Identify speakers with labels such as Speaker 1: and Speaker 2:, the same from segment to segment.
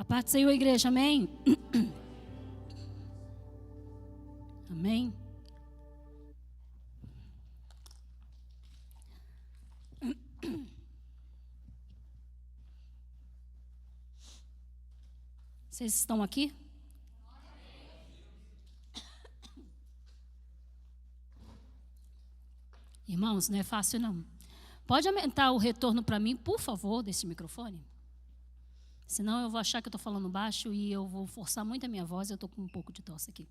Speaker 1: paz do Senhor, igreja, amém? Amém? Vocês estão aqui? Irmãos, não é fácil não. Pode aumentar o retorno para mim, por favor, desse microfone? Senão eu vou achar que eu estou falando baixo e eu vou forçar muito a minha voz. Eu estou com um pouco de tosse aqui.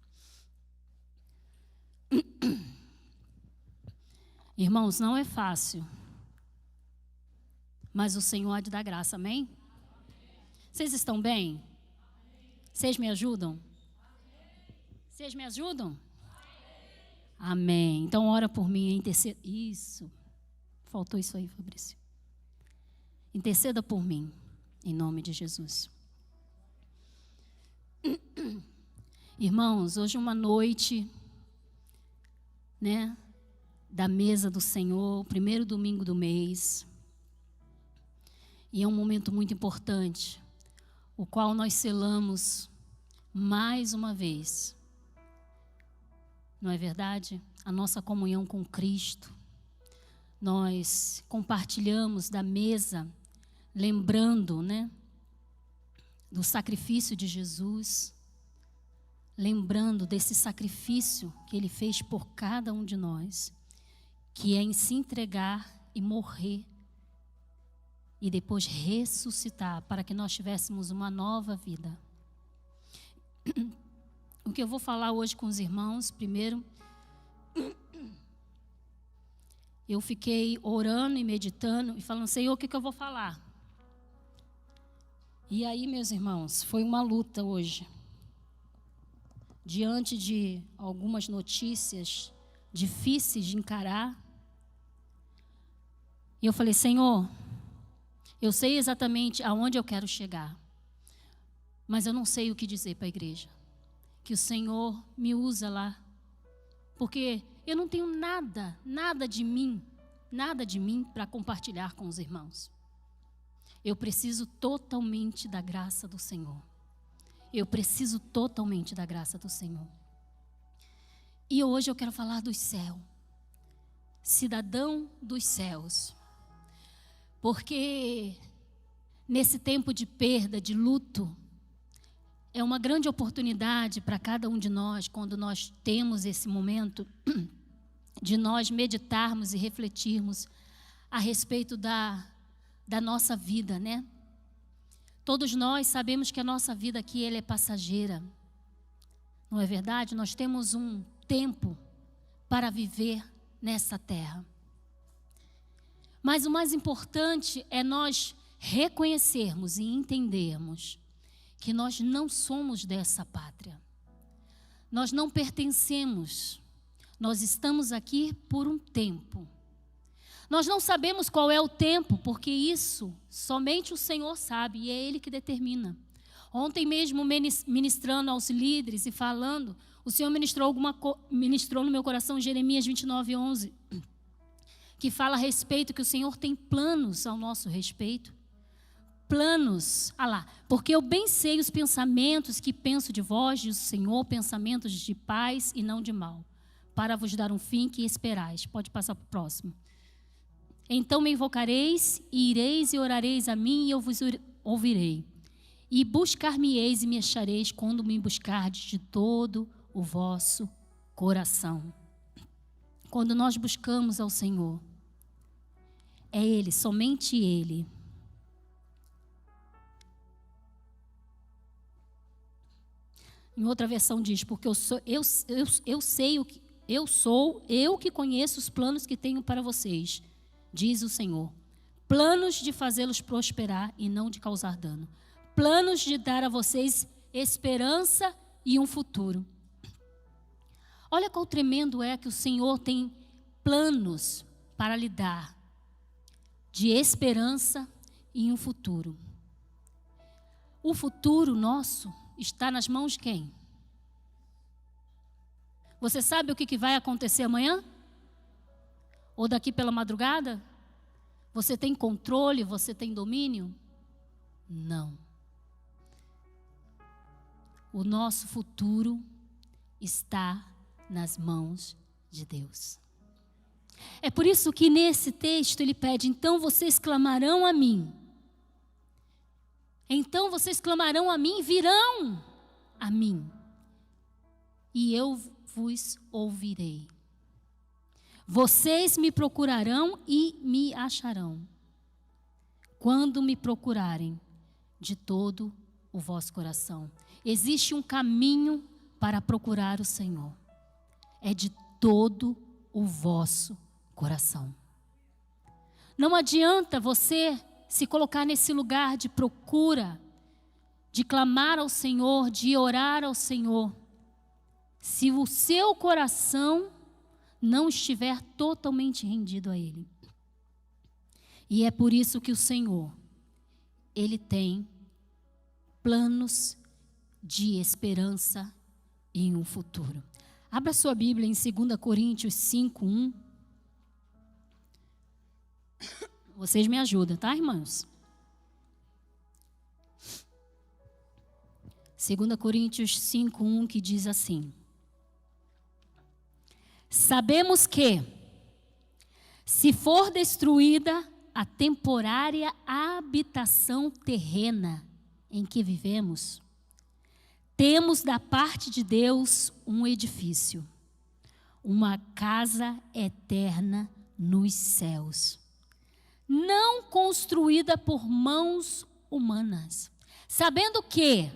Speaker 1: Irmãos, não é fácil. Mas o Senhor há de dar graça, amém? Vocês estão bem? Vocês me ajudam? Vocês me ajudam? Amém. Então ora por mim, interceda. Isso. Faltou isso aí, Fabrício. Interceda por mim, em nome de Jesus. Irmãos, hoje é uma noite, né, da mesa do Senhor, o primeiro domingo do mês. E é um momento muito importante, o qual nós selamos mais uma vez, não é verdade? A nossa comunhão com Cristo. Nós compartilhamos da mesa, lembrando, né, do sacrifício de Jesus, lembrando desse sacrifício que Ele fez por cada um de nós, que é em se entregar e morrer, e depois ressuscitar, para que nós tivéssemos uma nova vida. O que eu vou falar hoje com os irmãos, primeiro, eu fiquei orando e meditando e falando, Senhor, o que eu vou falar? E aí, meus irmãos, foi uma luta hoje. Diante de algumas notícias difíceis de encarar. E eu falei, Senhor, eu sei exatamente aonde eu quero chegar, mas eu não sei o que dizer para a igreja. Que o Senhor me usa lá, porque eu não tenho nada de mim para compartilhar com os irmãos. Eu preciso totalmente da graça do Senhor. Eu preciso totalmente da graça do Senhor. E hoje eu quero falar do céu, cidadão dos céus. Porque nesse tempo de perda, de luto, é uma grande oportunidade para cada um de nós, quando nós temos esse momento, de nós meditarmos e refletirmos a respeito da nossa vida, né? Todos nós sabemos que a nossa vida aqui ela é passageira. Não é verdade? Nós temos um tempo para viver nessa terra. Mas o mais importante é nós reconhecermos e entendermos que nós não somos dessa pátria. Nós não pertencemos. Nós estamos aqui por um tempo. Nós não sabemos qual é o tempo, porque isso somente o Senhor sabe e é Ele que determina. Ontem mesmo, ministrando aos líderes e falando, o Senhor ministrou no meu coração Jeremias 29:11, que fala a respeito que o Senhor tem planos ao nosso respeito. Planos, porque eu bem sei os pensamentos que penso de vós, diz o Senhor, pensamentos de paz e não de mal, para vos dar um fim que esperais. Pode passar para o próximo. Então me invocareis, e ireis e orareis a mim, e eu vos ouvirei. E buscar-me-eis e me achareis, quando me buscardes de todo o vosso coração. Quando nós buscamos ao Senhor, é Ele, somente Ele. Em outra versão diz, porque eu sei o que eu que conheço os planos que tenho para vocês, diz o Senhor. Planos de fazê-los prosperar e não de causar dano. Planos de dar a vocês esperança e um futuro. Olha qual tremendo é que o Senhor tem planos para lhe dar de esperança e um futuro. O futuro nosso está nas mãos de quem? Você sabe o que vai acontecer amanhã? Ou daqui pela madrugada? Você tem controle? Você tem domínio? Não. o nosso futuro está nas mãos de Deus. É por isso que nesse texto ele pede: então vocês clamarão a mim. Então vocês clamarão a mim, virão a mim, e eu vos ouvirei. Vocês me procurarão e me acharão, quando me procurarem de todo o vosso coração. Existe um caminho para procurar o Senhor. É de todo o vosso coração. Não adianta você se colocar nesse lugar de procura, de clamar ao Senhor, de orar ao Senhor, se o seu coração não estiver totalmente rendido a Ele. E é por isso que o Senhor, Ele tem planos de esperança em um futuro. Abra sua Bíblia em 2 Coríntios 5:1. Vocês me ajudam, tá, irmãos? 2 Coríntios 5:1, que diz assim: sabemos que, se for destruída a temporária habitação terrena em que vivemos, temos da parte de Deus um edifício, uma casa eterna nos céus, não construída por mãos humanas. Sabendo que,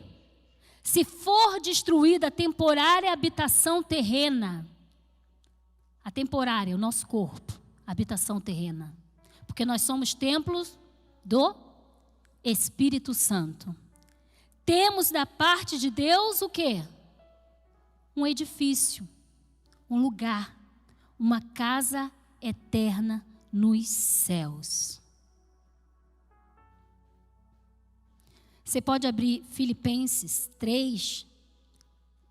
Speaker 1: se for destruída a temporária habitação terrena, a temporária, o nosso corpo, habitação terrena, porque nós somos templos do Espírito Santo. Temos da parte de Deus o quê? Um edifício, um lugar, uma casa eterna nos céus. Você pode abrir Filipenses 3,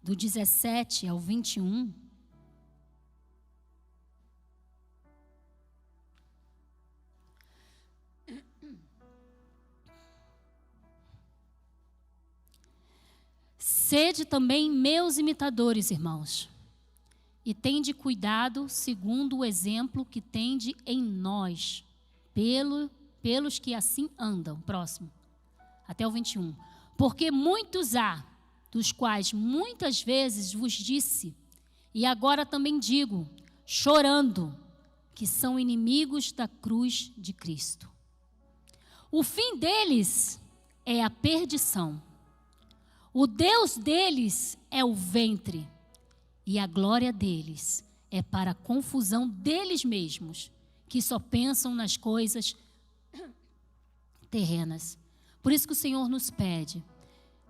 Speaker 1: do 17 ao 21. Sede também meus imitadores, irmãos, e tende cuidado segundo o exemplo que tende em nós, pelos que assim andam. Próximo, até o 21. Porque muitos há, dos quais muitas vezes vos disse, e agora também digo, chorando, que são inimigos da cruz de Cristo. O fim deles é a perdição. O Deus deles é o ventre, e a glória deles é para a confusão deles mesmos, que só pensam nas coisas terrenas. Por isso que o Senhor nos pede,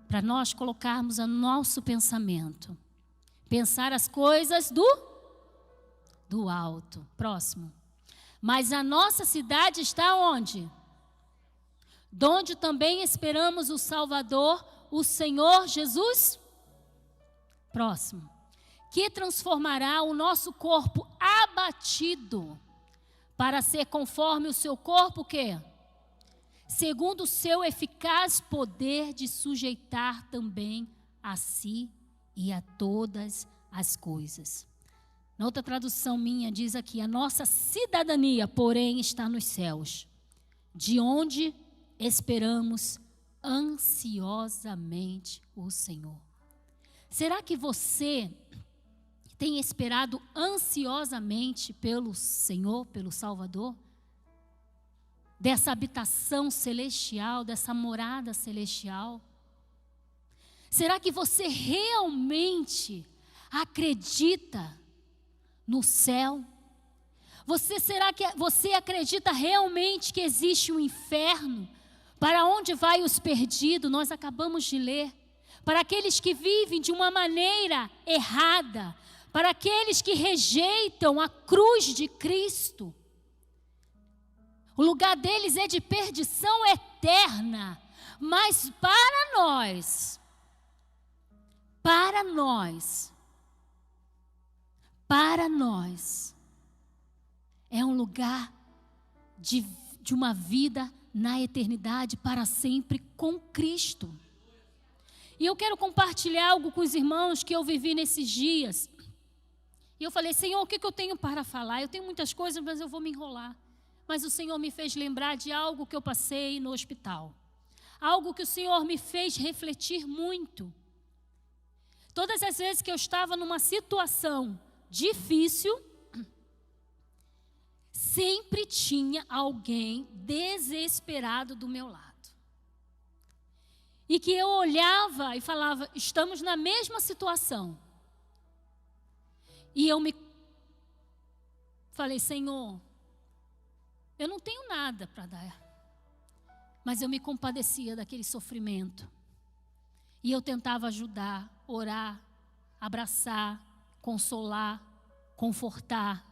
Speaker 1: para nós colocarmos o nosso pensamento, pensar as coisas do alto. Próximo. Mas a nossa cidade está onde? Donde também esperamos o Salvador, o Senhor Jesus. Próximo. Que transformará o nosso corpo abatido para ser conforme o seu corpo, o quê? Segundo o seu eficaz poder de sujeitar também a si e a todas as coisas. Na outra tradução minha diz aqui: a nossa cidadania, porém, está nos céus, de onde esperamos ansiosamente o Senhor. Será que você tem esperado ansiosamente pelo Senhor, pelo Salvador? Dessa habitação celestial, dessa morada celestial? Será que você realmente acredita no céu? Será que você acredita realmente que existe um inferno? Para onde vai os perdidos? Nós acabamos de ler. Para aqueles que vivem de uma maneira errada, para aqueles que rejeitam a cruz de Cristo. O lugar deles é de perdição eterna. Mas para nós, é um lugar de uma vida na eternidade para sempre com Cristo. E eu quero compartilhar algo com os irmãos que eu vivi nesses dias. E eu falei, Senhor, o que eu tenho para falar? Eu tenho muitas coisas, mas eu vou me enrolar. Mas o Senhor me fez lembrar de algo que eu passei no hospital. Algo que o Senhor me fez refletir muito. Todas as vezes que eu estava numa situação difícil, sempre tinha alguém desesperado do meu lado. E que eu olhava e falava, estamos na mesma situação. E eu me falei, Senhor, eu não tenho nada para dar. Mas eu me compadecia daquele sofrimento. E eu tentava ajudar, orar, abraçar, consolar, confortar,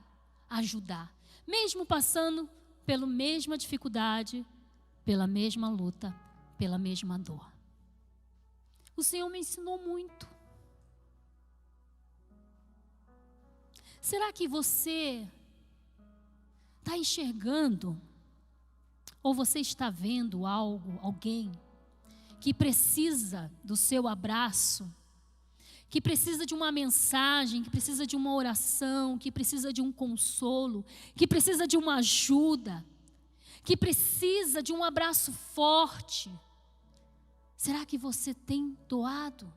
Speaker 1: ajudar. Mesmo passando pela mesma dificuldade, pela mesma luta, pela mesma dor. O Senhor me ensinou muito. Será que você está enxergando, ou você está vendo alguém que precisa do seu abraço, que precisa de uma mensagem, que precisa de uma oração, que precisa de um consolo, que precisa de uma ajuda, que precisa de um abraço forte? Será que você tem doado?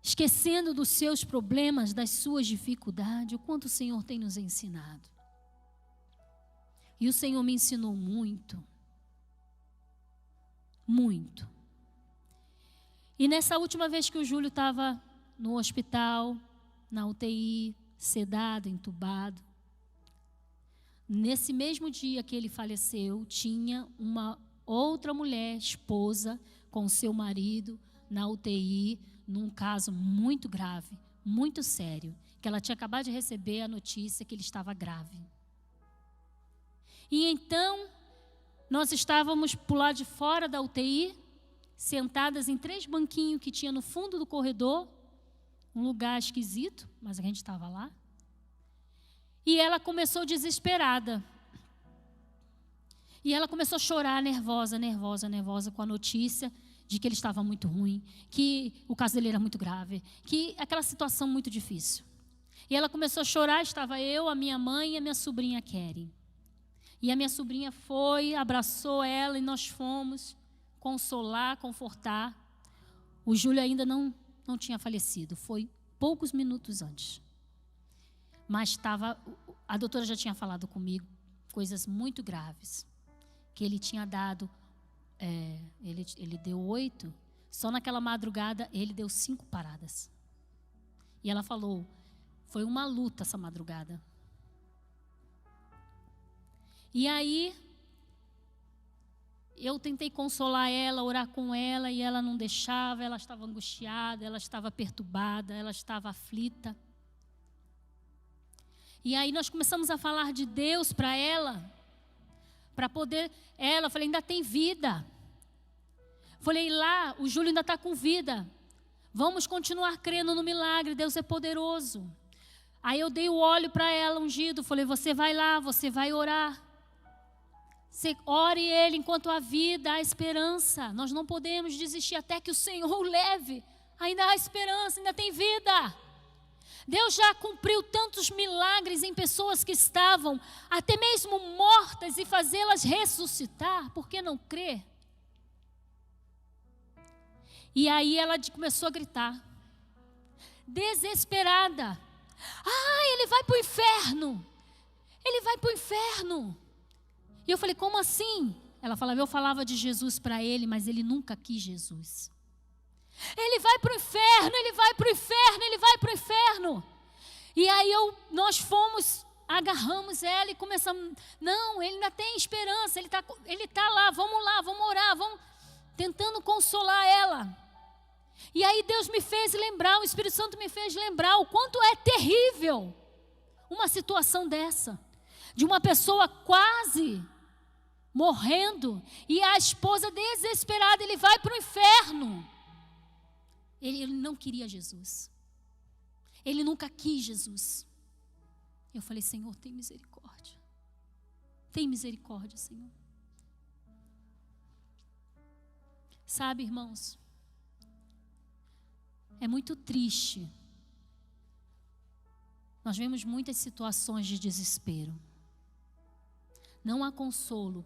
Speaker 1: Esquecendo dos seus problemas, das suas dificuldades, o quanto o Senhor tem nos ensinado. E o Senhor me ensinou muito. Muito. E nessa última vez que o Júlio estava no hospital, na UTI, sedado, entubado, nesse mesmo dia que ele faleceu, tinha uma outra mulher, esposa, com seu marido, na UTI, num caso muito grave, muito sério, que ela tinha acabado de receber a notícia que ele estava grave. E então, nós estávamos por lá de fora da UTI, sentadas em 3 banquinhos que tinha no fundo do corredor, um lugar esquisito, mas a gente estava lá. E ela começou desesperada. E ela começou a chorar, nervosa com a notícia de que ele estava muito ruim, que o caso dele era muito grave, que aquela situação muito difícil. E ela começou a chorar, estava eu, a minha mãe e a minha sobrinha Keren. E a minha sobrinha foi, abraçou ela e nós fomos consolar, confortar. O Júlio ainda não tinha falecido, foi poucos minutos antes. Mas a doutora já tinha falado comigo coisas muito graves, que ele tinha dado, ele deu 8, só naquela madrugada ele deu 5 paradas. E ela falou, foi uma luta essa madrugada. E aí, eu tentei consolar ela, orar com ela, e ela não deixava, ela estava angustiada, ela estava perturbada, ela estava aflita. E aí nós começamos a falar de Deus para ela, para poder, eu falei, ainda tem vida. Falei, lá, o Júlio ainda está com vida. Vamos continuar crendo no milagre, Deus é poderoso. Aí eu dei o óleo para ela, ungido, falei, você vai lá, você vai orar. Você ore ele enquanto há vida, há esperança. Nós não podemos desistir até que o Senhor o leve. Ainda há esperança, ainda tem vida. Deus já cumpriu tantos milagres em pessoas que estavam até mesmo mortas e fazê-las ressuscitar. Por que não crer? E aí ela começou a gritar, desesperada. Ele vai para o inferno. Ele vai para o inferno. E eu falei, como assim? Ela falava, eu falava de Jesus para ele, mas ele nunca quis Jesus. Ele vai para o inferno, ele vai para o inferno, ele vai para o inferno. E aí nós fomos, agarramos ela e começamos, não, ele ainda tem esperança, ele tá lá, vamos orar, vamos tentando consolar ela. E aí Deus me fez lembrar, o Espírito Santo me fez lembrar o quanto é terrível uma situação dessa. De uma pessoa quase morrendo e a esposa desesperada, ele vai para o inferno. Ele não queria Jesus. Ele nunca quis Jesus. Eu falei, Senhor, tem misericórdia. Tem misericórdia, Senhor. Sabe, irmãos, É muito triste. Nós vemos muitas situações de desespero. Não há consolo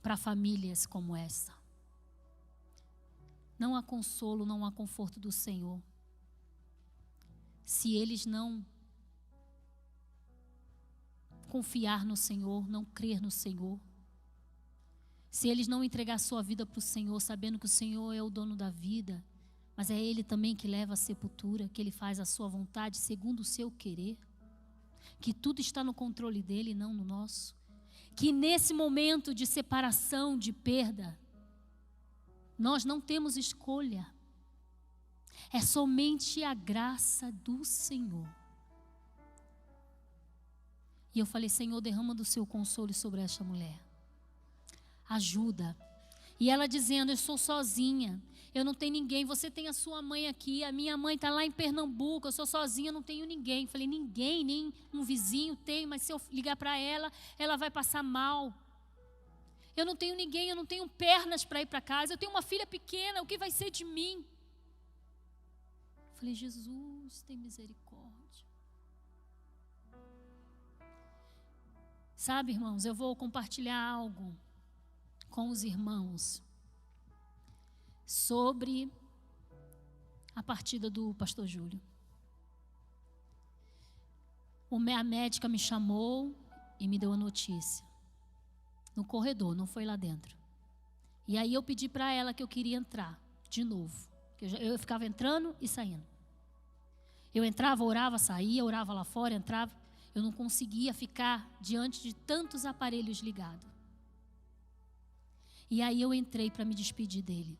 Speaker 1: para famílias como essa. Não há consolo, não há conforto do Senhor, se eles não confiar no Senhor, não crer no Senhor. Se eles não entregar sua vida para o Senhor, sabendo que o Senhor é o dono da vida, mas é Ele também que leva à sepultura, que Ele faz a sua vontade segundo o seu querer, que tudo está no controle dEle e não no nosso, que nesse momento de separação, de perda, nós não temos escolha, é somente a graça do Senhor. E eu falei: Senhor, derrama do seu consolo sobre esta mulher, ajuda. E ela dizendo: eu sou sozinha, eu não tenho ninguém, você tem a sua mãe aqui, a minha mãe está lá em Pernambuco, eu sou sozinha, não tenho ninguém. Falei: ninguém, nem um vizinho tem, mas se eu ligar para ela, ela vai passar mal. Eu não tenho ninguém, eu não tenho pernas para ir para casa, eu tenho uma filha pequena, o que vai ser de mim? Falei: Jesus, tem misericórdia. Sabe, irmãos, eu vou compartilhar algo com os irmãos sobre a partida do pastor Júlio. A médica me chamou e me deu a notícia. No corredor, não foi lá dentro. E aí eu pedi para ela que eu queria entrar de novo. Eu ficava entrando e saindo. Eu entrava, orava, saía, orava lá fora, entrava. Eu não conseguia ficar diante de tantos aparelhos ligados. E aí eu entrei para me despedir dele.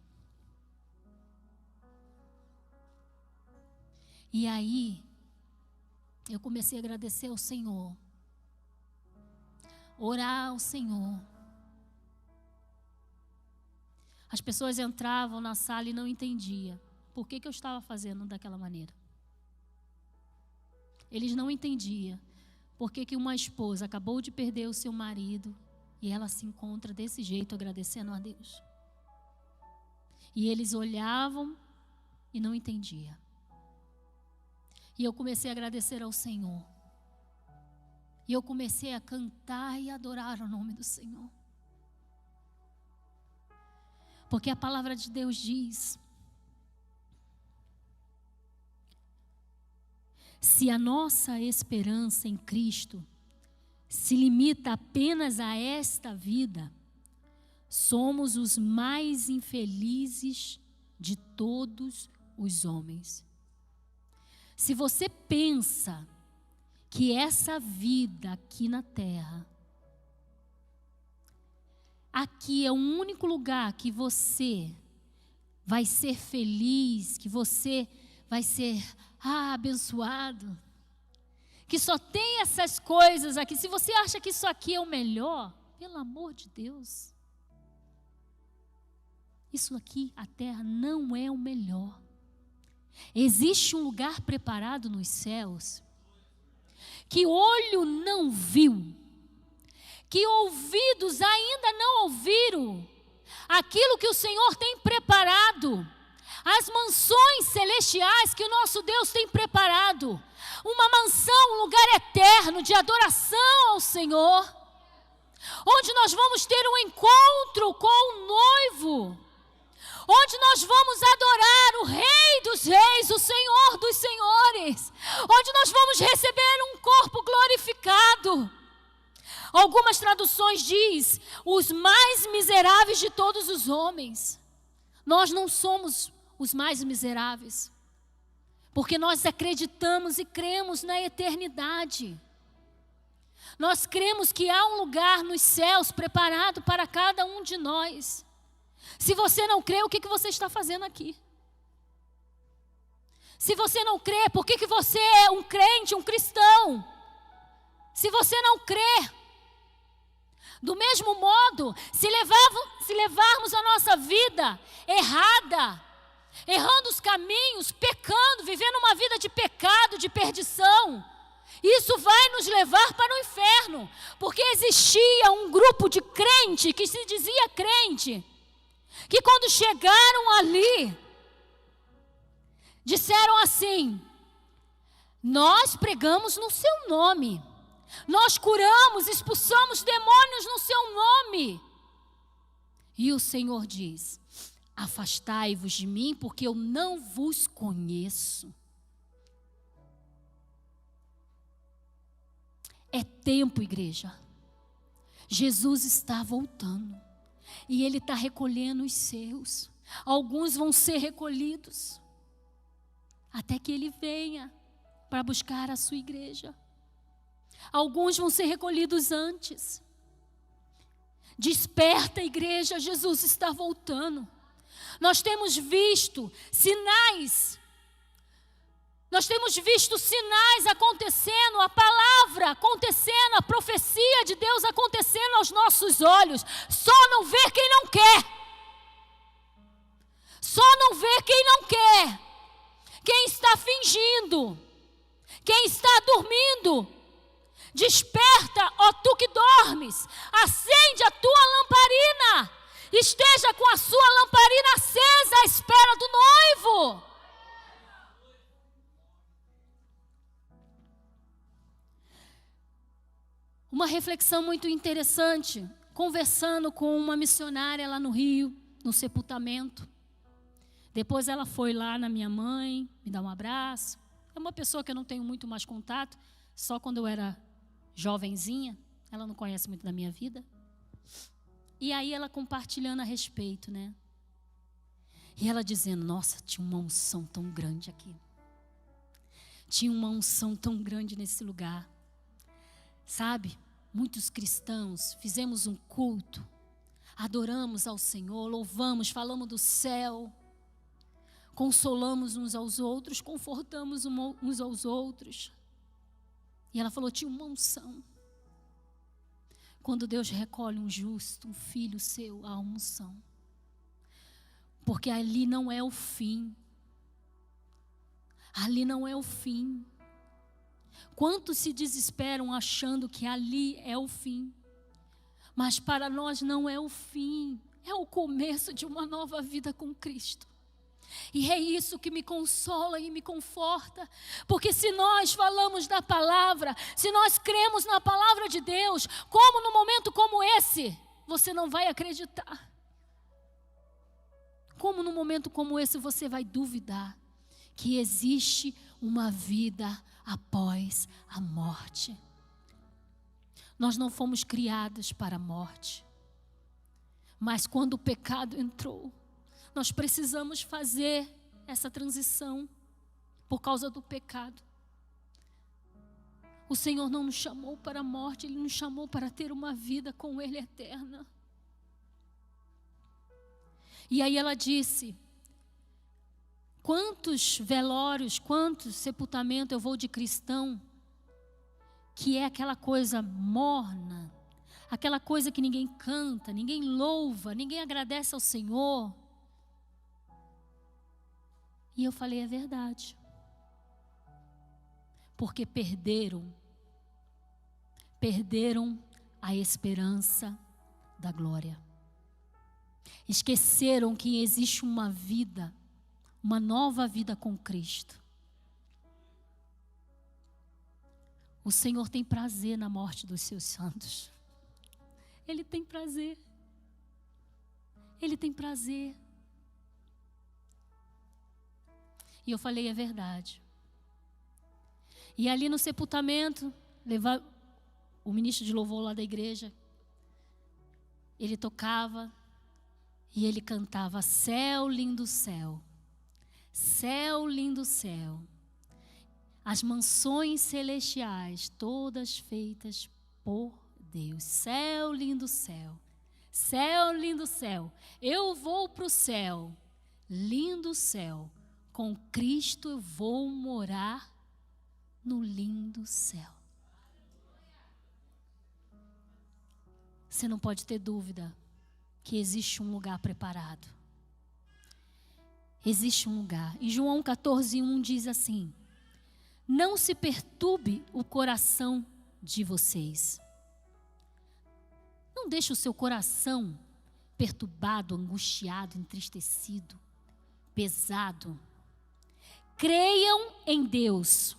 Speaker 1: E aí eu comecei a agradecer ao Senhor, orar ao Senhor. As pessoas entravam na sala e não entendiam por que eu estava fazendo daquela maneira. Eles não entendiam por que uma esposa acabou de perder o seu marido e ela se encontra desse jeito, agradecendo a Deus. E eles olhavam e não entendiam. E eu comecei a agradecer ao Senhor. E eu comecei a cantar e adorar o nome do Senhor. Porque a palavra de Deus diz: se a nossa esperança em Cristo se limita apenas a esta vida, somos os mais infelizes de todos os homens. Se você pensa que essa vida aqui na terra, aqui é o único lugar que você vai ser feliz, que você vai ser abençoado, que só tem essas coisas aqui, se você acha que isso aqui é o melhor, pelo amor de Deus, isso aqui, a terra, não é o melhor. Existe um lugar preparado nos céus, que olho não viu, que ouvidos ainda não ouviram, aquilo que o Senhor tem preparado, as mansões celestiais que o nosso Deus tem preparado, uma mansão, um lugar eterno de adoração ao Senhor, onde nós vamos ter um encontro com o noivo, onde nós vamos adorar o Rei dos Reis, o Senhor dos Senhores, onde nós vamos receber um corpo glorificado. Algumas traduções diz: os mais miseráveis de todos os homens. Nós não somos os mais miseráveis, porque nós acreditamos e cremos na eternidade. Nós cremos que há um lugar nos céus preparado para cada um de nós. Se você não crê, o que você está fazendo aqui? Se você não crê, por que você é um crente, um cristão? Se você não crê, do mesmo modo, se levarmos a nossa vida errada, errando os caminhos, pecando, vivendo uma vida de pecado, de perdição, isso vai nos levar para o inferno, porque existia um grupo de crente que se dizia crente, que quando chegaram ali, disseram assim: nós pregamos no seu nome, nós curamos, expulsamos demônios no seu nome. E o Senhor diz: afastai-vos de mim, porque eu não vos conheço. É tempo, igreja. Jesus está voltando. E Ele está recolhendo os seus. Alguns vão ser recolhidos até que Ele venha para buscar a sua igreja. Alguns vão ser recolhidos antes. Desperta, igreja, Jesus está voltando. Nós temos visto sinais. Nós temos visto sinais acontecendo, a palavra acontecendo, a profecia de Deus acontecendo aos nossos olhos. Só não vê quem não quer. Só não vê quem não quer. Quem está fingindo. Quem está dormindo. Desperta, ó tu que dormes. Acende a tua lamparina. Esteja com a sua lamparina acesa à espera do noivo. Uma reflexão muito interessante, conversando com uma missionária lá no Rio, no sepultamento. Depois ela foi lá na minha mãe, me dar um abraço. É uma pessoa que eu não tenho muito mais contato, só quando eu era jovenzinha, ela não conhece muito da minha vida. E aí ela compartilhando a respeito, né? E ela dizendo: nossa, tinha uma unção tão grande aqui. Tinha uma unção tão grande nesse lugar. Sabe? Muitos cristãos fizemos um culto, adoramos ao Senhor, louvamos, falamos do céu, consolamos uns aos outros, confortamos uns aos outros. E ela falou: tinha uma unção. Quando Deus recolhe um justo, um filho seu, há unção. Porque ali não é o fim. Ali não é o fim. Quantos se desesperam achando que ali é o fim. Mas para nós não é o fim. É o começo de uma nova vida com Cristo. E é isso que me consola e me conforta. Porque se nós falamos da palavra, se nós cremos na palavra de Deus, como num momento como esse, você não vai acreditar. Como num momento como esse você vai duvidar que existe uma vida após a morte. Nós não fomos criados para a morte. Mas quando o pecado entrou, nós precisamos fazer essa transição por causa do pecado. O Senhor não nos chamou para a morte, Ele nos chamou para ter uma vida com Ele eterna. E aí ela disse: quantos velórios, quantos sepultamentos eu vou de cristão, que é aquela coisa morna, aquela coisa que ninguém canta, ninguém louva, ninguém agradece ao Senhor. E eu falei: é verdade. Porque perderam a esperança da glória. Esqueceram que existe uma vida, uma nova vida com Cristo. O Senhor tem prazer na morte dos seus santos. Ele tem prazer. Ele tem prazer. E eu falei: é verdade. E ali no sepultamento, o ministro de louvor lá da igreja, ele tocava e ele cantava: céu, lindo céu. Céu, lindo céu. As mansões celestiais, todas feitas por Deus. Céu, lindo céu. Céu, lindo céu. Eu vou para o céu. Lindo céu. Com Cristo eu vou morar no lindo céu. Você não pode ter dúvida que existe um lugar preparado. Existe um lugar. E João 14:1 diz assim: não se perturbe o coração de vocês. Não deixe o seu coração perturbado, angustiado, entristecido, pesado. Creiam em Deus.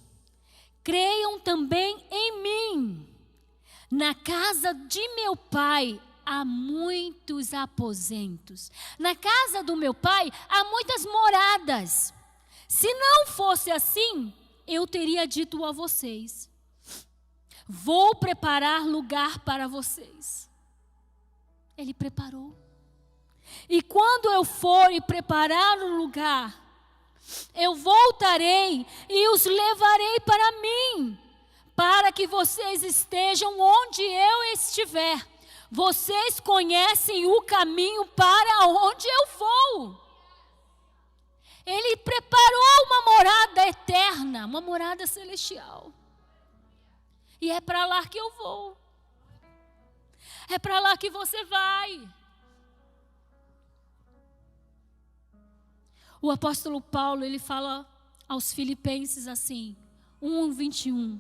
Speaker 1: Creiam também em mim. Na casa de meu pai há muitos aposentos. Na casa do meu pai há muitas moradas. Se não fosse assim, eu teria dito a vocês: vou preparar lugar para vocês. Ele preparou. E quando eu for e preparar o lugar, eu voltarei e os levarei para mim, para que vocês estejam onde eu estiver. Vocês conhecem o caminho para onde eu vou. Ele preparou uma morada eterna, uma morada celestial. E é para lá que eu vou. É para lá que você vai. O apóstolo Paulo, ele fala aos Filipenses assim, 1:21.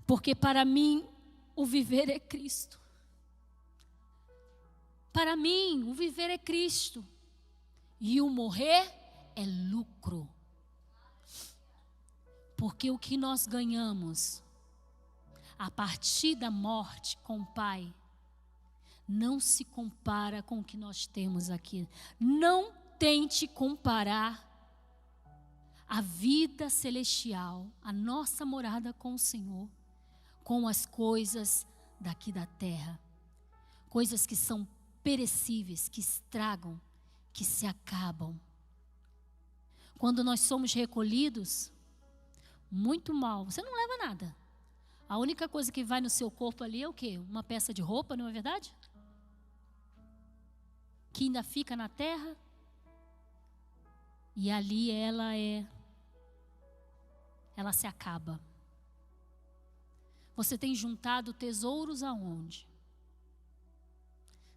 Speaker 1: Porque para mim o viver é Cristo. Para mim o viver é Cristo. E o morrer é lucro. Porque o que nós ganhamos a partir da morte com o Pai não se compara com o que nós temos aqui. Não tente comparar a vida celestial, a nossa morada com o Senhor, com as coisas daqui da terra. Coisas que são perecíveis, que estragam, que se acabam. Quando nós somos recolhidos, muito mal, você não leva nada. A única coisa que vai no seu corpo ali é o quê? Uma peça de roupa, não é verdade? Que ainda fica na terra. E ali ela se acaba. Você tem juntado tesouros aonde?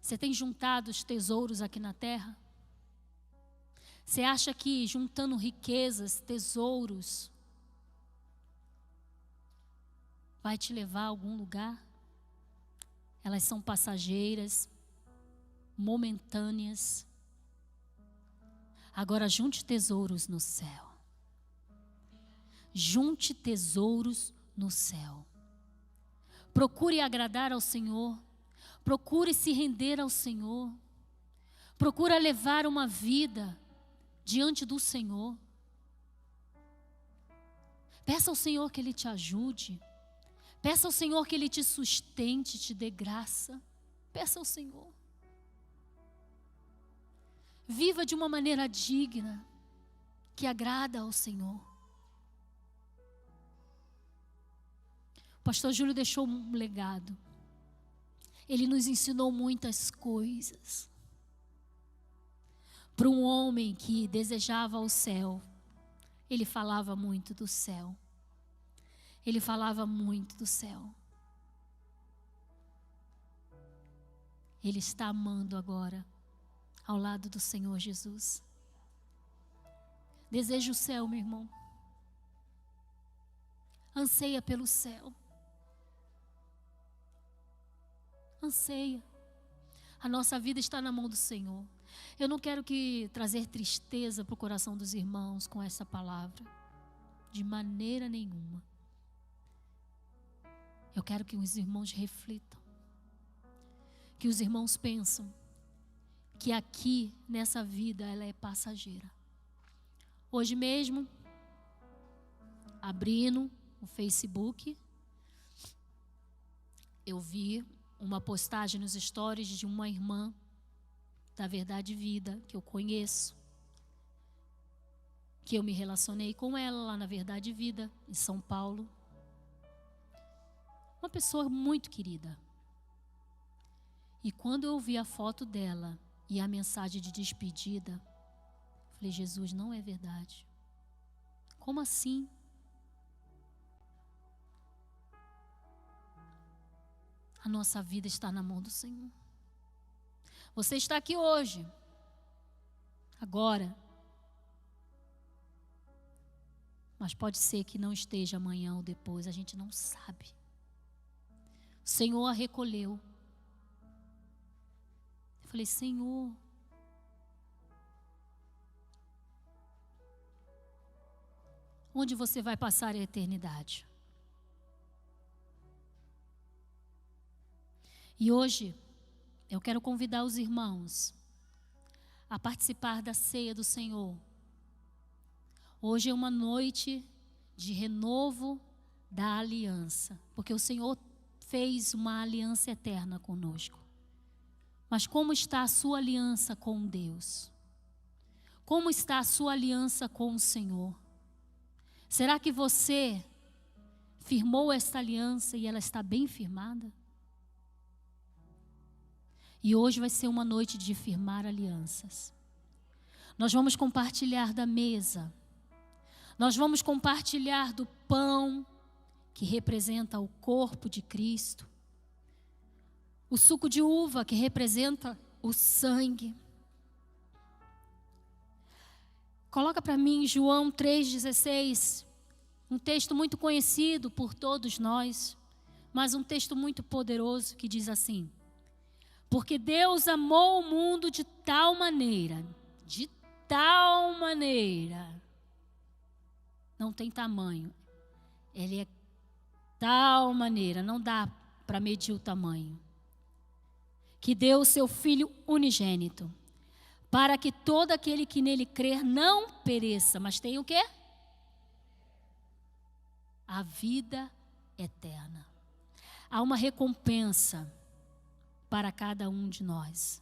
Speaker 1: Você tem juntado os tesouros aqui na terra? Você acha que juntando riquezas, tesouros, vai te levar a algum lugar? Elas são passageiras, momentâneas. Agora junte tesouros no céu. Junte tesouros no céu. Procure agradar ao Senhor. Procure se render ao Senhor. Procure levar uma vida diante do Senhor. Peça ao Senhor que Ele te ajude. Peça ao Senhor que Ele te sustente, te dê graça. Peça ao Senhor. Viva de uma maneira digna, que agrada ao Senhor. O pastor Júlio deixou um legado. Ele nos ensinou muitas coisas. Para um homem que desejava o céu, ele falava muito do céu. Ele falava muito do céu. Ele está amando agora ao lado do Senhor Jesus. Deseja o céu, meu irmão. Anseia pelo céu. Anseia. A nossa vida está na mão do Senhor. Eu não quero trazer tristeza para o coração dos irmãos com essa palavra. De maneira nenhuma. Eu quero que os irmãos reflitam. Que os irmãos pensam que aqui, nessa vida, ela é passageira. Hoje mesmo, abrindo o Facebook, eu vi uma postagem nos stories de uma irmã da Verdade Vida, que eu conheço, que eu me relacionei com ela lá na Verdade Vida, em São Paulo. Uma pessoa muito querida. E quando eu vi a foto dela e a mensagem de despedida, falei: Jesus, não é verdade. Como assim? A nossa vida está na mão do Senhor. Você está aqui hoje, agora, mas pode ser que não esteja amanhã ou depois, a gente não sabe. O Senhor a recolheu. Eu falei: Senhor, onde você vai passar a eternidade. E hoje, eu quero convidar os irmãos a participar da ceia do Senhor. Hoje é uma noite de renovo da aliança, porque o Senhor fez uma aliança eterna conosco. Mas como está a sua aliança com Deus? Como está a sua aliança com o Senhor? Será que você firmou esta aliança e ela está bem firmada? E hoje vai ser uma noite de firmar alianças. Nós vamos compartilhar da mesa. Nós vamos compartilhar do pão, que representa o corpo de Cristo. O suco de uva, que representa o sangue. Coloca para mim João 3,16. Um texto muito conhecido por todos nós, mas um texto muito poderoso que diz assim: porque Deus amou o mundo de tal maneira, não tem tamanho, ele é tal maneira, não dá para medir o tamanho, que deu o seu Filho unigênito, para que todo aquele que nele crer não pereça, mas tenha o quê? A vida eterna. Há uma recompensa para cada um de nós.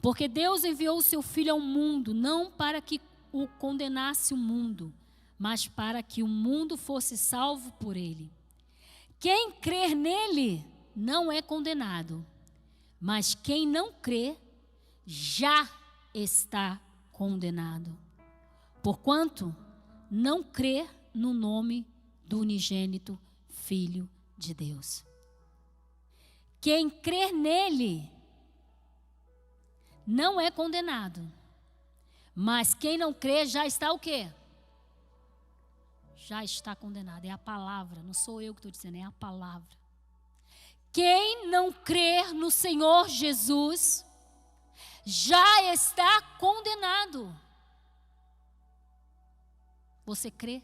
Speaker 1: Porque Deus enviou o seu Filho ao mundo, não para que o condenasse o mundo, mas para que o mundo fosse salvo por ele. Quem crer nele não é condenado, mas quem não crê já está condenado, porquanto não crê no nome do unigênito Filho de Deus. Quem crer nele não é condenado, mas quem não crê já está o quê? Já está condenado. É a palavra, não sou eu que estou dizendo, é a palavra. Quem não crer no Senhor Jesus já está condenado. Você crê?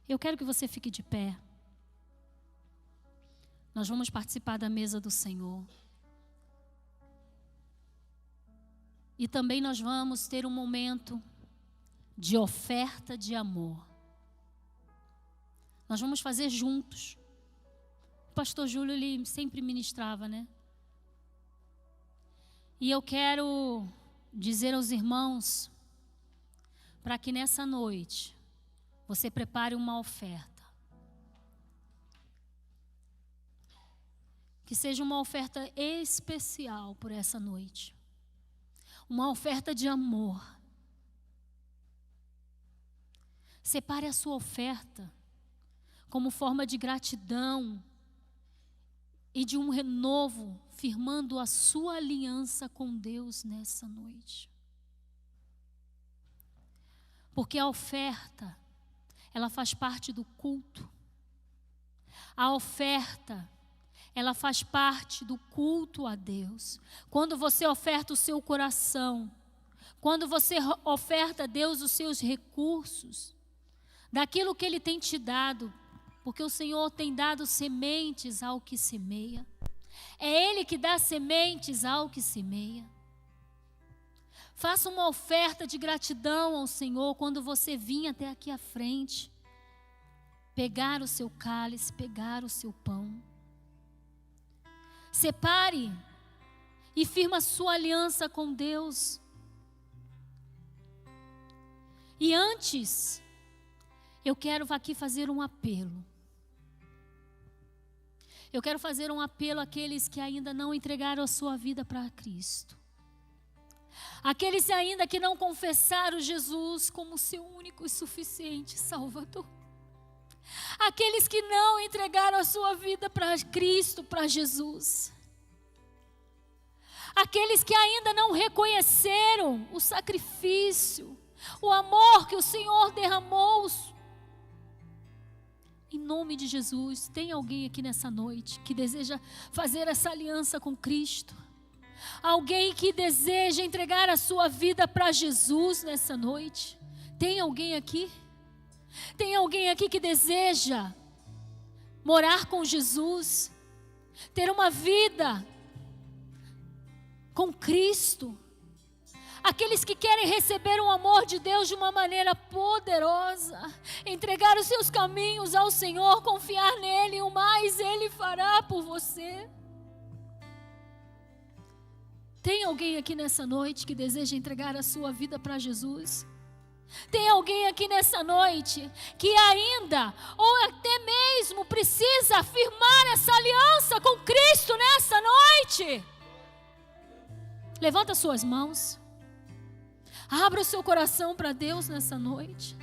Speaker 1: Eu quero que você fique de pé. Nós vamos participar da mesa do Senhor. E também nós vamos ter um momento de oferta de amor. Nós vamos fazer juntos. O pastor Júlio, ele sempre ministrava, né? E eu quero dizer aos irmãos, para que nessa noite você prepare uma oferta. Que seja uma oferta especial por essa noite. Uma oferta de amor. Separe a sua oferta como forma de gratidão e de um renovo, firmando a sua aliança com Deus nessa noite. Porque a oferta, ela faz parte do culto. A oferta, ela faz parte do culto a Deus. Quando você oferta o seu coração, quando você oferta a Deus os seus recursos, daquilo que Ele tem te dado, porque o Senhor tem dado sementes ao que semeia. É Ele que dá sementes ao que semeia. Faça uma oferta de gratidão ao Senhor quando você vir até aqui à frente, pegar o seu cálice, pegar o seu pão. Separe e firma a sua aliança com Deus. E antes, eu quero aqui fazer um apelo. Eu quero fazer um apelo àqueles que ainda não entregaram a sua vida para Cristo. Aqueles ainda que não confessaram Jesus como seu único e suficiente Salvador. Aqueles que não entregaram a sua vida para Cristo, para Jesus. Aqueles que ainda não reconheceram o sacrifício, o amor que o Senhor derramou em nome de Jesus. Tem alguém aqui nessa noite que deseja fazer essa aliança com Cristo? Alguém que deseja entregar a sua vida para Jesus nessa noite? Tem alguém aqui? Tem alguém aqui que deseja morar com Jesus? Ter uma vida com Cristo? Aqueles que querem receber o amor de Deus de uma maneira poderosa, entregar os seus caminhos ao Senhor, confiar nele, e o mais Ele fará por você. Tem alguém aqui nessa noite que deseja entregar a sua vida para Jesus? Tem alguém aqui nessa noite que ainda, ou até mesmo precisa afirmar essa aliança com Cristo nessa noite? Levanta suas mãos. Abra o seu coração para Deus nessa noite.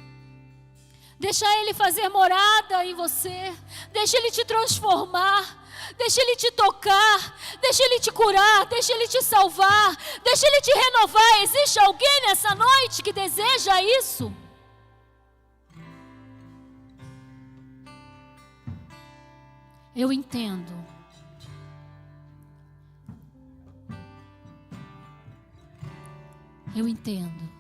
Speaker 1: Deixa Ele fazer morada em você. Deixa Ele te transformar. Deixa Ele te tocar. Deixa Ele te curar. Deixa Ele te salvar. Deixa Ele te renovar. Existe alguém nessa noite que deseja isso? Eu entendo. Eu entendo.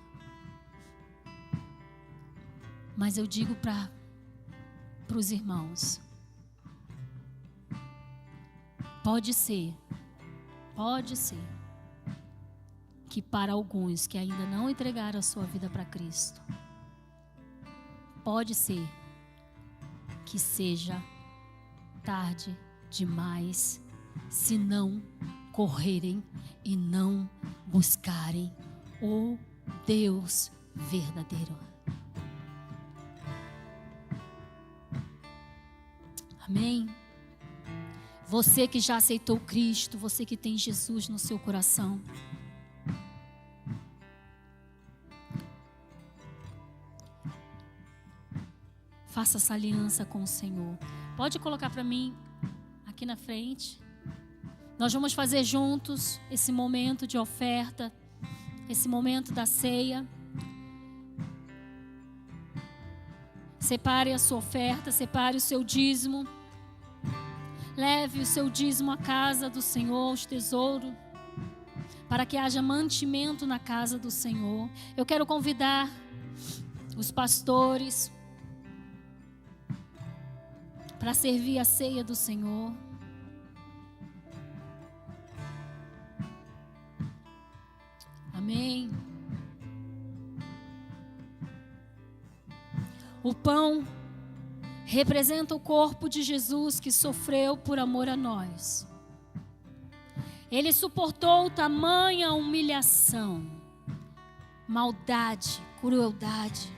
Speaker 1: Mas eu digo para os irmãos. Pode ser que para alguns que ainda não entregaram a sua vida para Cristo, pode ser que seja tarde demais se não correrem e não buscarem o Deus verdadeiro. Amém? Você que já aceitou Cristo, você que tem Jesus no seu coração, faça essa aliança com o Senhor. Pode colocar para mim aqui na frente. Nós vamos fazer juntos esse momento de oferta, esse momento da ceia. Separe a sua oferta, separe o seu dízimo. Leve o seu dízimo à casa do Senhor, os tesouros, para que haja mantimento na casa do Senhor. Eu quero convidar os pastores para servir a ceia do Senhor. Amém. O pão representa o corpo de Jesus que sofreu por amor a nós. Ele suportou tamanha humilhação, maldade, crueldade,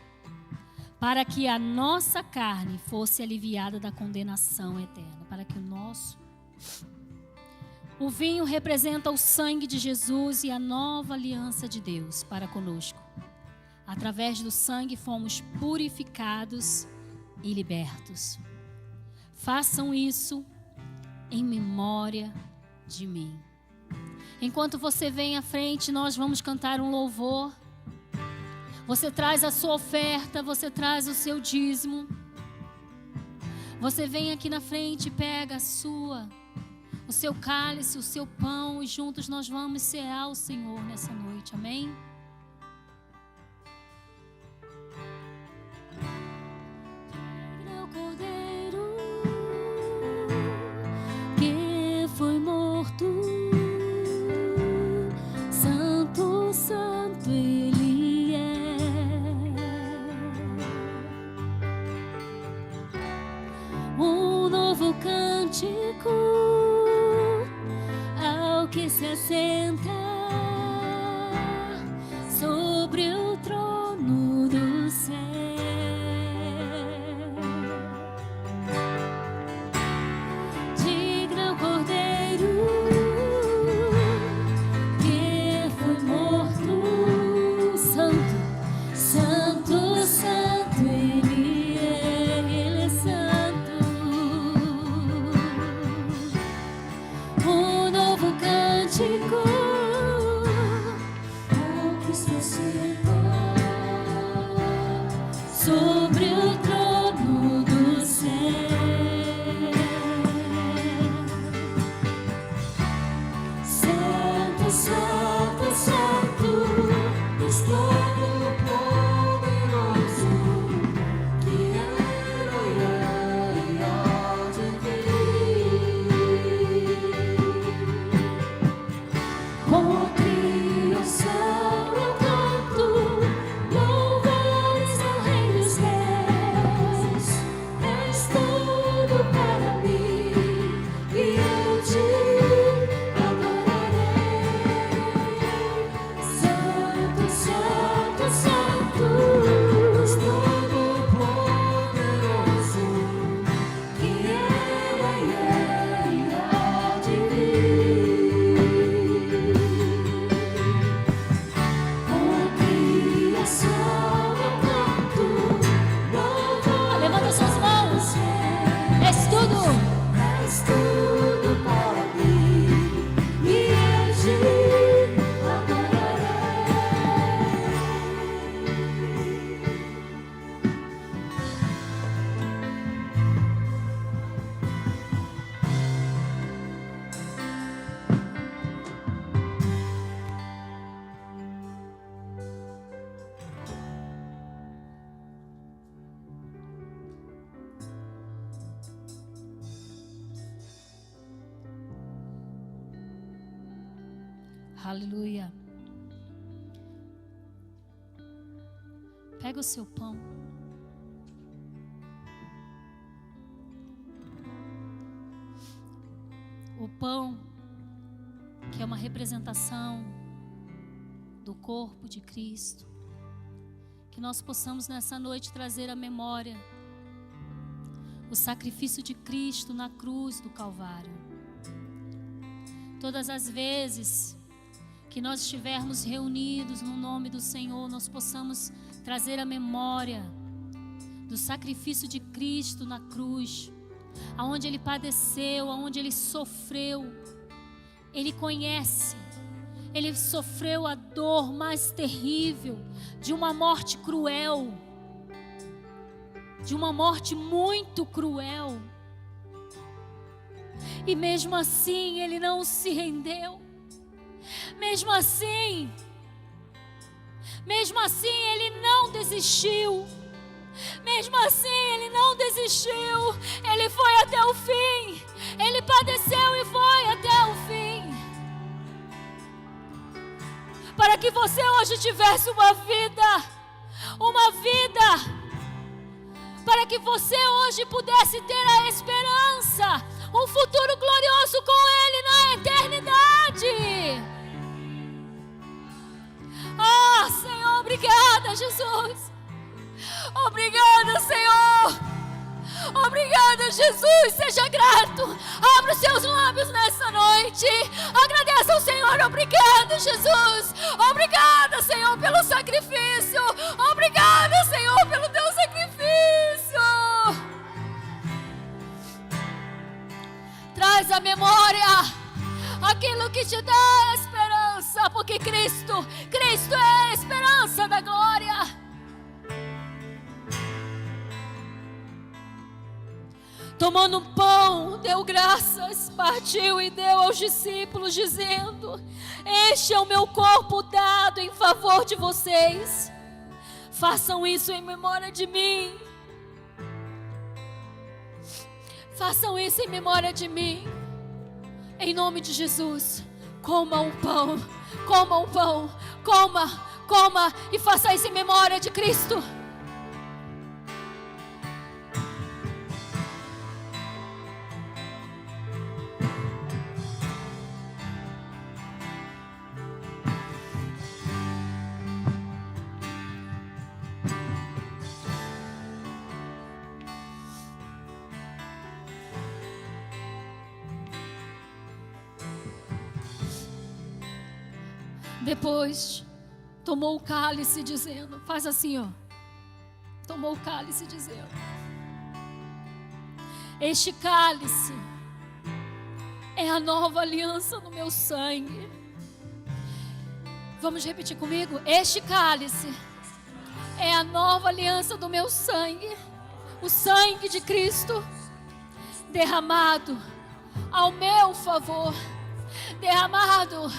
Speaker 1: para que a nossa carne fosse aliviada da condenação eterna, para que o vinho representa o sangue de Jesus e a nova aliança de Deus para conosco. Através do sangue fomos purificados e libertos. Façam isso em memória de mim. Enquanto você vem à frente, nós vamos cantar um louvor. Você traz a sua oferta, você traz o seu dízimo. Você vem aqui na frente e pega o seu cálice, o seu pão, e juntos nós vamos cear o Senhor nessa noite. Amém?
Speaker 2: Santo Ele é. Um novo cântico ao que se assenta sobre o trono do céu. Diga ao Cordeiro que foi morto, Santo, Santo Ele é Santo. Um novo cântico ao que se assenta sobre o trono do céu.
Speaker 1: Aleluia. Pega o seu pão. O pão, que é uma representação do corpo de Cristo. Que nós possamos nessa noite trazer à memória o sacrifício de Cristo na cruz do Calvário. Todas as vezes que nós estivermos reunidos no nome do Senhor, nós possamos trazer à memória do sacrifício de Cristo na cruz, aonde Ele padeceu, aonde Ele sofreu. Ele conhece, Ele sofreu a dor mais terrível de uma morte cruel, de uma morte muito cruel. E mesmo assim Ele não se rendeu. Mesmo assim Ele não desistiu. Mesmo assim Ele não desistiu. Ele foi até o fim. Ele padeceu e foi até o fim. Para que você hoje tivesse uma vida. Para que você hoje pudesse ter a esperança, um futuro glorioso com Ele na eternidade. Ah, Senhor, obrigada, Jesus. Obrigada, Senhor. Obrigada, Jesus. Seja grato. Abra os seus lábios nessa noite. Agradeça ao Senhor. Obrigada, Jesus. Obrigada, Senhor, pelo sacrifício. Obrigada, Senhor, pelo teu sacrifício. Traz à memória aquilo que te dá esperança, porque Cristo é a esperança da glória. Tomando um pão, deu graças, partiu e deu aos discípulos, dizendo: este é o meu corpo dado em favor de vocês. Façam isso em memória de mim. Façam isso em memória de mim. Em nome de Jesus, coma um pão, coma e faça isso em memória de Cristo. Depois, tomou o cálice dizendo, faz assim, ó. Tomou o cálice dizendo: este cálice é a nova aliança no meu sangue. Vamos repetir comigo? Este cálice é a nova aliança do meu sangue. O sangue de Cristo derramado ao meu favor. Derramado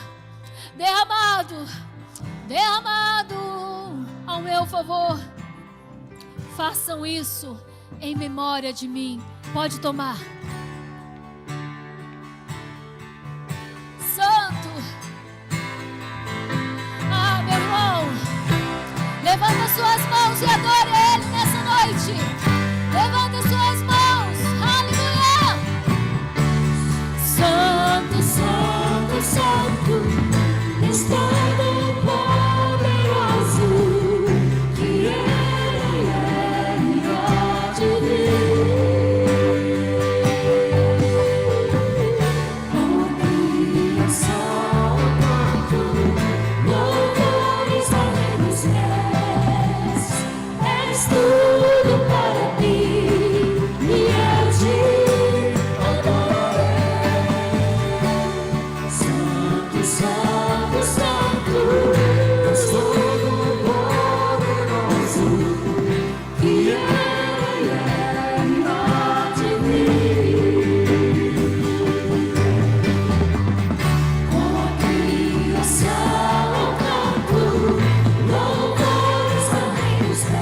Speaker 1: ao meu favor. Façam isso em memória de mim. Pode tomar. Santo. Ah, meu irmão, levanta suas mãos e adore Ele nessa noite. Levanta suas mãos. Aleluia.
Speaker 2: Santo, Santo, Santo, Estado poderoso, que Ele é e há de vir. Com a criação canto, louvores além dos céus. És tudo para mim, e eu te adorarei. Santo, Santo, Santo, Deus Todo-Poderoso, que Ele é e há de vir. Com a criação canto, louvores além dos céus.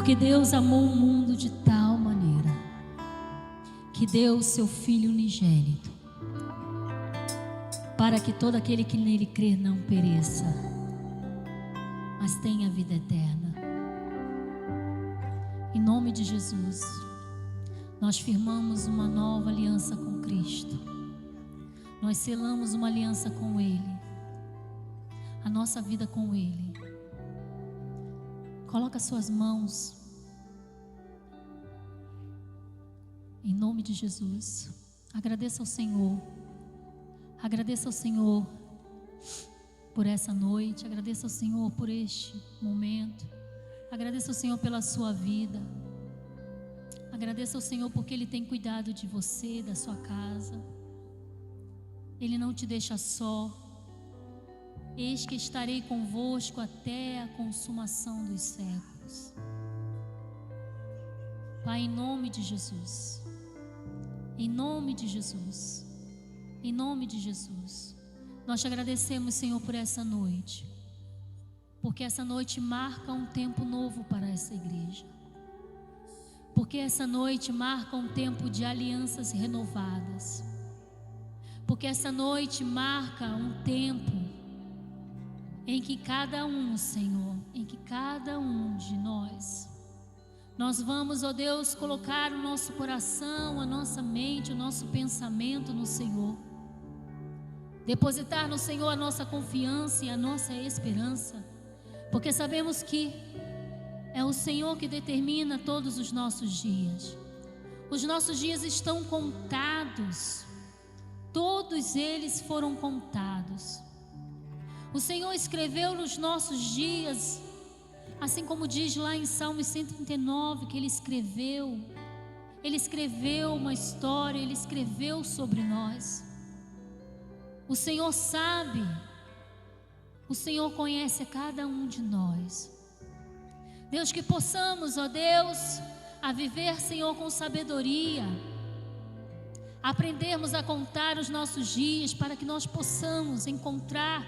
Speaker 1: Porque Deus amou o mundo de tal maneira que deu o seu Filho unigênito, para que todo aquele que nele crer não pereça, mas tenha vida eterna. Em nome de Jesus, nós firmamos uma nova aliança com Cristo. Nós selamos uma aliança com Ele, a nossa vida com Ele. Coloca suas mãos em nome de Jesus. Agradeça ao Senhor. Agradeça ao Senhor por essa noite. Agradeça ao Senhor por este momento. Agradeça ao Senhor pela sua vida. Agradeça ao Senhor porque Ele tem cuidado de você, da sua casa. Ele não te deixa só. Eis que estarei convosco até a consumação dos séculos. Pai, em nome de Jesus, em nome de Jesus, em nome de Jesus, nós te agradecemos, Senhor, por essa noite, porque essa noite marca um tempo novo para essa igreja, porque essa noite marca um tempo de alianças renovadas, porque essa noite marca um tempo em que cada um, Senhor, em que cada um de nós vamos, ó Deus, colocar o nosso coração, a nossa mente, o nosso pensamento no Senhor, depositar no Senhor a nossa confiança e a nossa esperança, porque sabemos que é o Senhor que determina todos os nossos dias. Os nossos dias estão contados, todos eles foram contados. O Senhor escreveu nos nossos dias, assim como diz lá em Salmo 139, que Ele escreveu uma história, Ele escreveu sobre nós. O Senhor sabe, o Senhor conhece a cada um de nós. Deus, que possamos, ó Deus, a viver, Senhor, com sabedoria, aprendermos a contar os nossos dias, para que nós possamos encontrar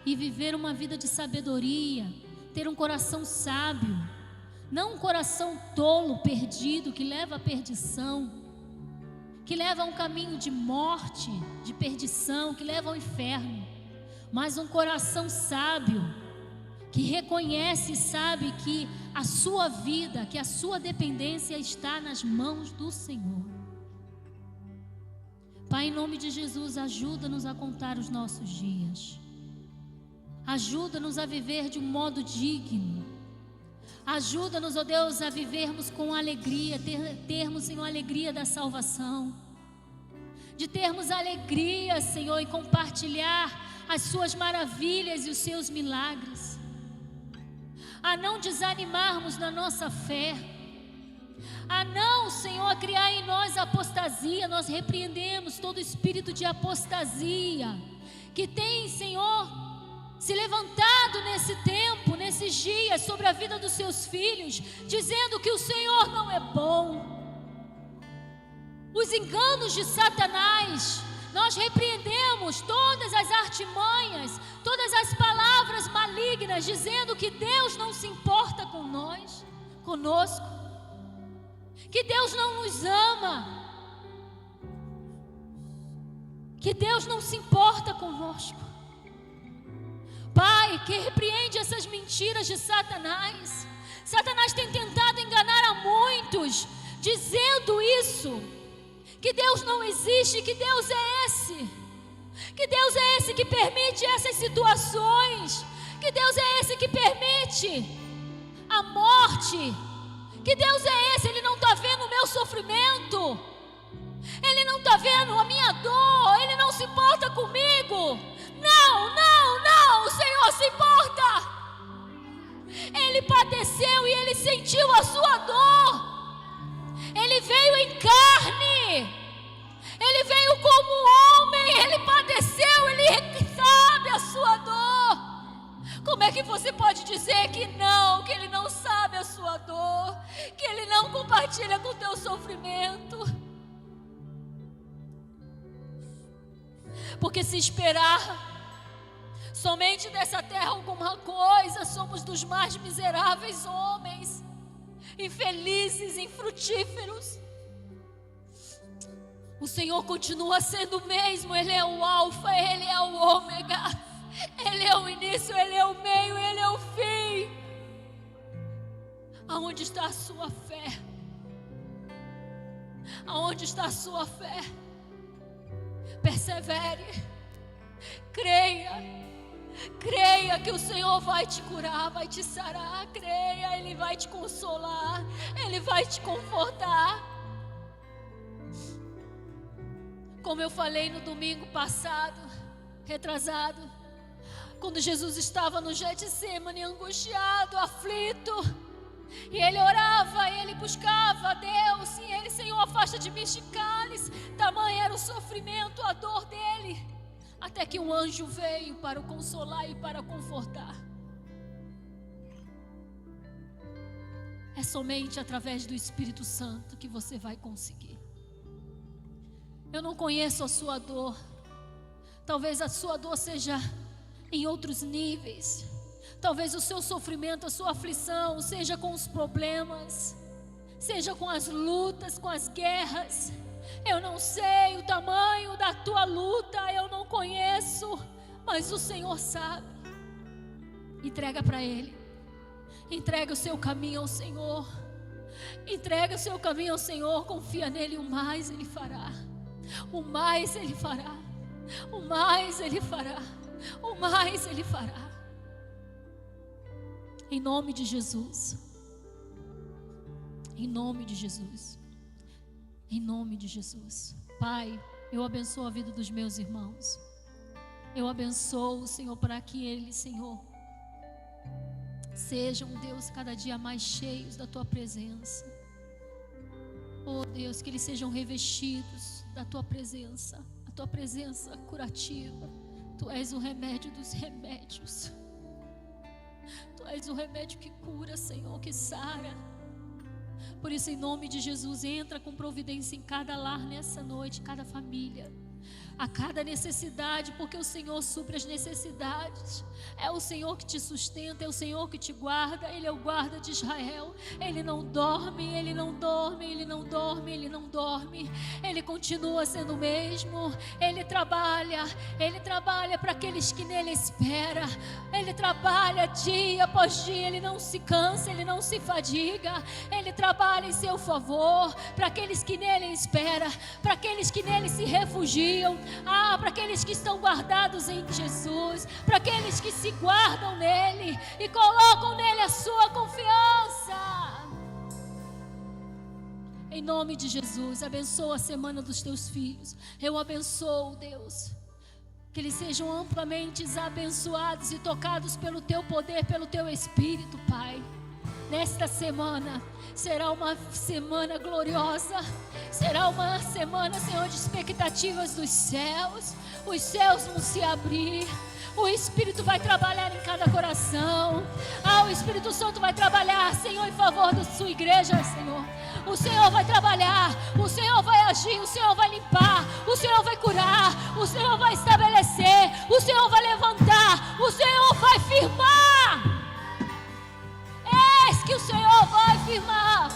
Speaker 1: e viver uma vida de sabedoria, ter um coração sábio, não um coração tolo, perdido, que leva à perdição, que leva a um caminho de morte, de perdição, que leva ao inferno, mas um coração sábio, que reconhece e sabe que a sua vida, que a sua dependência está nas mãos do Senhor. Pai, em nome de Jesus, ajuda-nos a contar os nossos dias. Ajuda-nos a viver de um modo digno. Ajuda-nos, ó Deus, a vivermos com alegria, termos, Senhor, a alegria da salvação. De termos alegria, Senhor, em compartilhar as suas maravilhas e os seus milagres. A não desanimarmos na nossa fé. A não, Senhor, a criar em nós apostasia. Nós repreendemos todo espírito de apostasia que tem, Senhor, se levantado nesse tempo, nesses dias, sobre a vida dos seus filhos, dizendo que o Senhor não é bom. Os enganos de Satanás, nós repreendemos todas as artimanhas, todas as palavras malignas, dizendo que Deus não se importa com nós, conosco, que Deus não nos ama, que Deus não se importa conosco. Pai, que repreende essas mentiras de Satanás. Satanás tem tentado enganar a muitos, dizendo isso, que Deus não existe, que Deus é esse, que Deus é esse que permite essas situações, que Deus é esse que permite a morte, que Deus é esse. Ele não está vendo o meu sofrimento, Ele não está vendo a minha dor, Ele não se importa comigo. Não, não, não, o Senhor se importa. Ele padeceu e Ele sentiu a sua dor. Ele veio em carne, Ele veio como homem, Ele padeceu, Ele sabe a sua dor. Como é que você pode dizer que Ele não sabe a sua dor, que Ele não compartilha com o teu sofrimento? Porque se esperar somente dessa terra alguma coisa, somos dos mais miseráveis homens. infelizes, infrutíferos. O Senhor continua sendo o mesmo. Ele é o alfa, Ele é o ômega, Ele é o início, Ele é o meio, Ele é o fim. Aonde está a sua fé? Aonde está a sua fé? Persevere, creia que o Senhor vai te curar, vai te sarar. Creia, Ele vai te consolar, Ele vai te confortar. Como eu falei no domingo passado, retrasado, quando Jesus estava no Getsemane, angustiado, aflito, e Ele orava, e Ele buscava a Deus, e Ele: Senhor, afasta de mim este cálice. Tamanho era o sofrimento, a dor dele, até que um anjo veio para o consolar e para confortar. É somente através do Espírito Santo que você vai conseguir. Eu não conheço a sua dor. Talvez a sua dor seja em outros níveis. Talvez o seu sofrimento, a sua aflição seja com os problemas, seja com as lutas, com as guerras. Eu não sei o tamanho da tua luta, eu não conheço, mas o Senhor sabe. Entrega para Ele. Entrega o seu caminho ao Senhor. Entrega o seu caminho ao Senhor, confia nele, o mais Ele fará. O mais Ele fará. O mais Ele fará. O mais Ele fará. Em nome de Jesus. Em nome de Jesus. Em nome de Jesus. Pai, eu abençoo a vida dos meus irmãos. Eu abençoo, Senhor, para que eles, Senhor, sejam, Deus, cada dia mais cheios da Tua presença. Oh Deus, que eles sejam revestidos da Tua presença, a Tua presença curativa. Tu és o remédio dos remédios. Tu és o remédio que cura, Senhor, que sara. Por isso, em nome de Jesus, entra com providência em cada lar nessa noite, cada família, a cada necessidade, porque o Senhor supre as necessidades. É o Senhor que te sustenta, é o Senhor que te guarda. Ele é o guarda de Israel. Ele não dorme, Ele não dorme, Ele não dorme, Ele não dorme. Ele continua sendo o mesmo. Ele trabalha para aqueles que nele esperam. Ele trabalha dia após dia, Ele não se cansa, Ele não se fadiga. Ele trabalha em seu favor, para aqueles que nele esperam, para aqueles que nele se refugiam. Para aqueles que estão guardados em Jesus, para aqueles que se guardam nele e colocam nele a sua confiança. Em nome de Jesus, abençoa a semana dos teus filhos. Eu abençoo, Deus, que eles sejam amplamente abençoados e tocados pelo teu poder, pelo teu Espírito, Pai. Nesta semana será uma semana gloriosa. Será uma semana, Senhor, de expectativas dos céus. Os céus vão se abrir. O Espírito vai trabalhar em cada coração. O Espírito Santo vai trabalhar, Senhor, em favor da sua igreja, Senhor. O Senhor vai trabalhar. O Senhor vai agir. O Senhor vai limpar. O Senhor vai curar. O Senhor vai estabelecer. O Senhor vai levantar. O Senhor vai firmar. Eis que o Senhor vai firmar.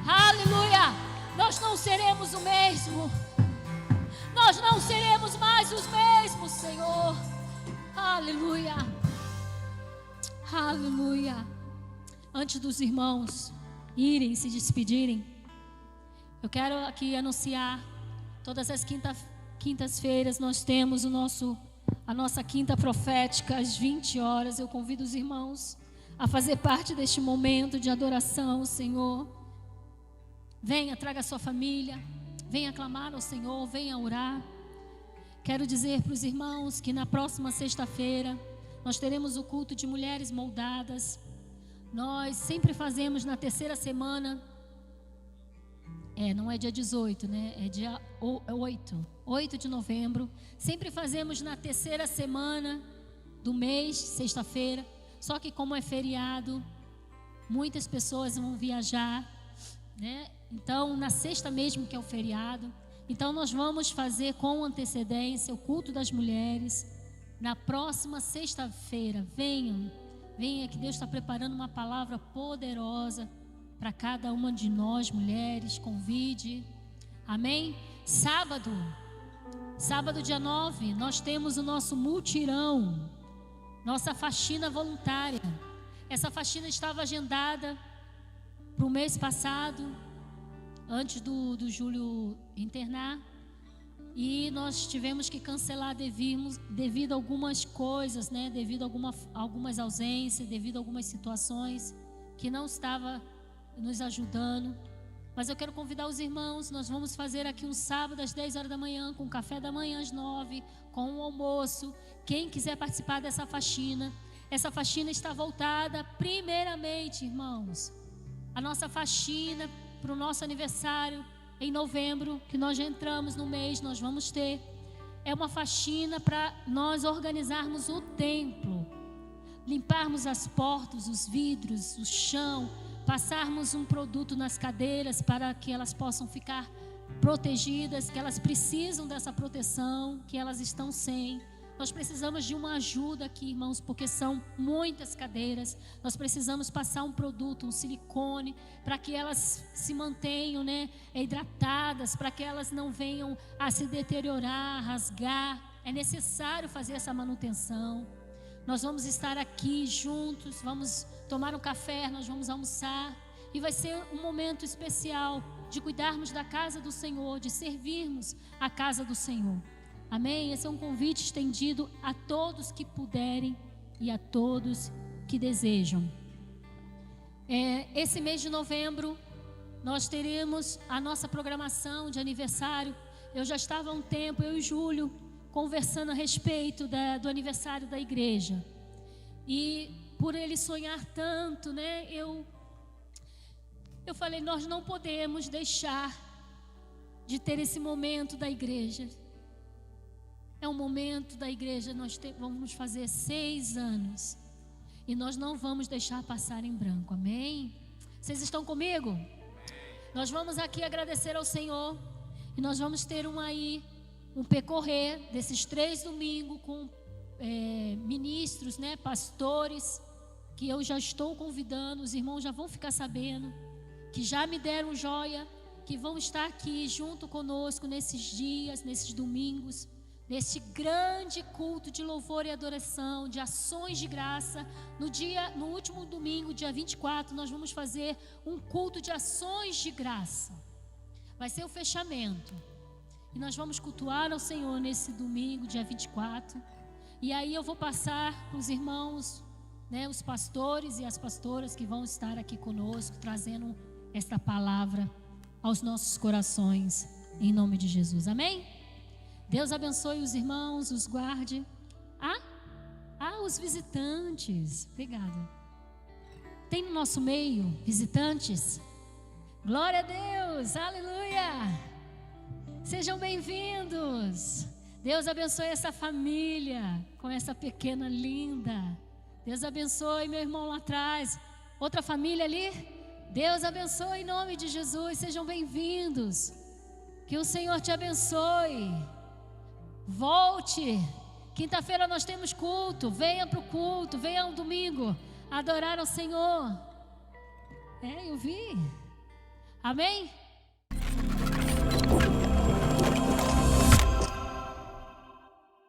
Speaker 1: Aleluia. Nós não seremos o mesmo. Nós não seremos mais os mesmos, Senhor. Aleluia. Aleluia. Antes dos irmãos irem se despedirem, eu quero aqui anunciar: todas as quintas-feiras nós temos a nossa quinta profética às 20 horas. Eu convido os irmãos a fazer parte deste momento de adoração ao Senhor. Venha, traga a sua família, venha clamar ao Senhor, venha orar. Quero dizer para os irmãos que na próxima sexta-feira nós teremos o culto de mulheres moldadas. Nós sempre fazemos na terceira semana. Não é dia 18, né? É dia 8 de novembro. Sempre fazemos na terceira semana do mês, sexta-feira. Só que como é feriado, muitas pessoas vão viajar, né? Então, na sexta mesmo que é o feriado. Então, nós vamos fazer com antecedência o culto das mulheres. Na próxima sexta-feira, venham. Venha, que Deus está preparando uma palavra poderosa para cada uma de nós, mulheres. Convide. Amém? Sábado dia 9, nós temos o nosso multirão, nossa faxina voluntária. Essa faxina estava agendada para o mês passado, antes do Júlio internar, e nós tivemos que cancelar devido a algumas coisas, né? Devido a algumas ausências, devido a algumas situações que não estava nos ajudando. Mas eu quero convidar os irmãos. Nós vamos fazer aqui um sábado às 10 horas da manhã, com café da manhã às 9, com um almoço. Quem quiser participar dessa faxina, essa faxina está voltada primeiramente, irmãos, a nossa faxina para o nosso aniversário em novembro, que nós já entramos no mês, nós vamos ter. É uma faxina para nós organizarmos o templo, limparmos as portas, os vidros, o chão, passarmos um produto nas cadeiras para que elas possam ficar protegidas, que elas precisam dessa proteção, que elas estão sem. Nós precisamos de uma ajuda aqui, irmãos, porque são muitas cadeiras. Nós precisamos passar um produto, um silicone, para que elas se mantenham, né, hidratadas, para que elas não venham a se deteriorar, rasgar. É necessário fazer essa manutenção. Nós vamos estar aqui juntos, vamos tomar um café, nós vamos almoçar. E vai ser um momento especial de cuidarmos da casa do Senhor, de servirmos a casa do Senhor. Amém? Esse é um convite estendido a todos que puderem e a todos que desejam. Esse mês de novembro, nós teremos a nossa programação de aniversário. Eu já estava há um tempo, eu e Júlio, conversando a respeito do aniversário da igreja. E por ele sonhar tanto, né, eu falei, nós não podemos deixar de ter esse momento da igreja. É um momento da igreja, nós vamos fazer 6 anos. E nós não vamos deixar passar em branco, amém? Vocês estão comigo? Nós vamos aqui agradecer ao Senhor. E nós vamos ter um percorrer desses 3 domingos com ministros, né, pastores, que eu já estou convidando, os irmãos já vão ficar sabendo, que já me deram joia, que vão estar aqui junto conosco nesses dias, nesses domingos, neste grande culto de louvor e adoração, de ações de graça. No último domingo, dia 24, nós vamos fazer um culto de ações de graça. Vai ser o fechamento. E nós vamos cultuar ao Senhor nesse domingo, dia 24. E aí eu vou passar para os irmãos, né, os pastores e as pastoras que vão estar aqui conosco, trazendo esta palavra aos nossos corações, em nome de Jesus. Amém? Deus abençoe os irmãos, os guarde. Os visitantes. Obrigada. Tem no nosso meio visitantes? Glória a Deus, aleluia. Sejam bem-vindos. Deus abençoe essa família com essa pequena linda. Deus abençoe meu irmão lá atrás. Outra família ali. Deus abençoe em nome de Jesus. Sejam bem-vindos. Que o Senhor te abençoe. Volte. Quinta-feira nós temos culto. Venha para o culto. Venha no domingo adorar ao Senhor. Eu vi. Amém?